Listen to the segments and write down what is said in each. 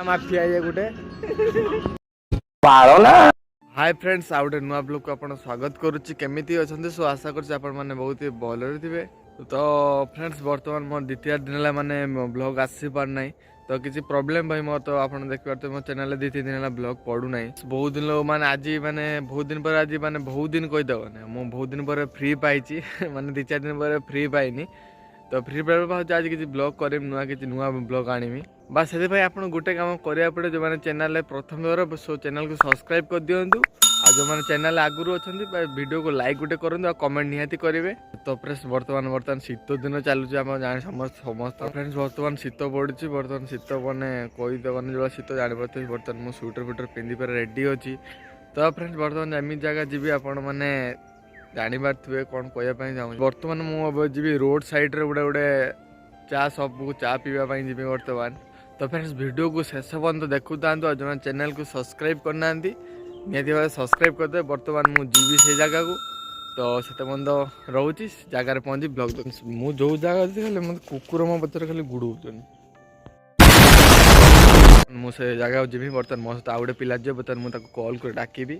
Mafia ये गुटे hi friends आउ गोटे नुआ ब्लॉग को आपण स्वागत करुच्ची केमिति अछंते सो आशा करछि आपण माने बहुत ही भलरे थिबे। तो फ्रेंड्स वर्तमान मोर द्वितीय दिन ला माने ब्लॉग आसी पार नाही तो किसी प्रॉब्लम भाई मोर तो आपण देखि पारते मो चैनल रे 2-3 दिन ला ब्लॉग पडू नाही। बहुत दिन लो माने आज माने बहुत दिन पर आज माने बहुत दिन कहि दबो ने मो बहुत दिन पर फ्री पाइची माने 2-4 दिन पर फ्री पाइनी तो फ्री फायर भाव आज किसी ब्लॉग करें नुआ कि नुआ ब्लॉग आनी बस से आप गोटे काम करा पड़े जो मैंने चैनल प्रथम बार सो चैनल को सब्सक्राइब कर दिंतु आ जो मैंने चैनल आगुरी अच्छा वीडियो को लाइक गोटे करूँ कमेंट निहाती करेंगे। तो फ्रेंड्स बर्तमान शीत दिन चलुचे जाने समस्त फ्रेंड्स बर्तमान शीत पड़ी बर्तमान शीत मैंने कहीदे मैंने जो शीत जापारे बर्तमान मुझे स्वेटर फिटर पिंधि पर रेडी अच्छी। तो फ्रेंड्स बर्तमान एमती जगह जी आपण मैंने जापारे कौन कहवाई चाहूँ बर्तमान मुझे जी रोड साइड रे गोटे गोटे चा सब चा पीवाई जी बर्तमान। तो फ्रेंड्स वीडियो को शेष पर्यंत देखु था जो चैनल को सब्सक्राइब करना निहती भाव सब्सक्राइब करदे। बर्तमान मुझे जीवी से जगह को तो से बंद रोची जगार पहुँची ब्लॉग मु जो जगह खाली मतलब कुकुर मो पचर खाली गुड़ाऊन मुझे जगह जी बर्तमान मो सहित आउ गोटे पिला जी बर्तमान मुझे कॉल कर डाकिबी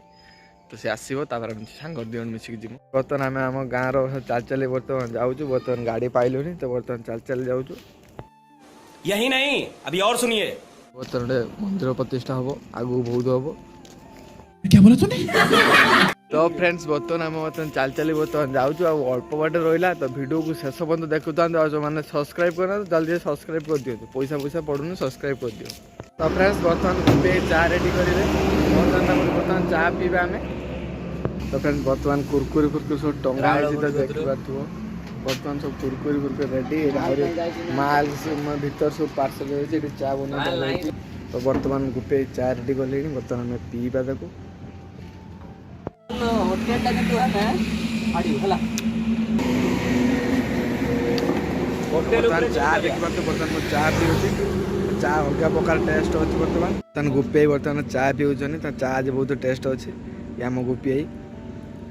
तो सी आसो सांग दिवन मिसिक जी बर्तमान आम आम गाँव चल चल बर्तमान जाऊँ बर्तमान गाड़ी पाइलुनि तो बर्तमान चल चल जाऊँ। यही नहीं अभी और सुनिए बर्तमान गोटे मंदिर प्रतिष्ठा हम आगू बहुत हम क्या बोला तूने? तो फ्रेंड्स बर्तमान आम बर्तमान चल चल बर्तमान जाऊँ अल्प बाटे रहा तो वीडियो को शेष पर्यंत देखु था जो मैंने सब्सक्राइब करना जल्दी सब्सक्राइब कर दिखाँ पैसा पड़ूनी सब्सक्राइब कर दियो। तो फ्रेंड्स बर्तमान पे चा रेडी करेंगे बर्तमान चा पीवा आम। तो फ्रेंड्स बर्तमान कुरकुरी फुरकुरी सब टंगा तो देखी पार्थ बर्तमान सब कुरकुरी रेडी माल भीतर सब पार्सल चा बना तो बर्तमान गुपे चा रेडी कले बर्तमान आम पीवा देखो चा देखी पार्थ बर्तमान चा पी चा अलग प्रकार टेस्ट अच्छे बर्तमान गुपे बर्तमान चा पीऊँ चा आज बहुत टेस्ट अच्छे आम गुपी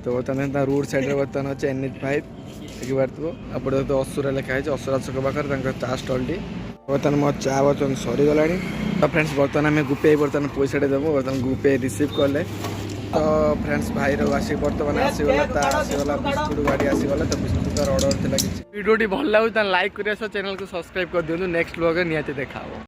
तो बर्तमान रोड साइड बर्तमान अच्छे NH5 देखी पार्थ आपड़े तो असुरा लिखाई असुरा छक पाखे चा स्टल टी बर्तमान मो चा बर्तमान सरीगला। तो फ्रेंड्स बर्तमान आम गुपे बर्तमान पैसा देव बर्तमान गुपे रिसीव कले। तो फ्रेंड्स भाई आसिक बर्तमान आसीगला आसीगला बिस्कुट गाड़ी आसीगला तो बिस्कुट ऑर्डर थी कि वीडियो भल लगे लाइक कर चैनल को सब्सक्राइब कर दिखाँ नेक्स्ट ब्लॉग निहाती देखा।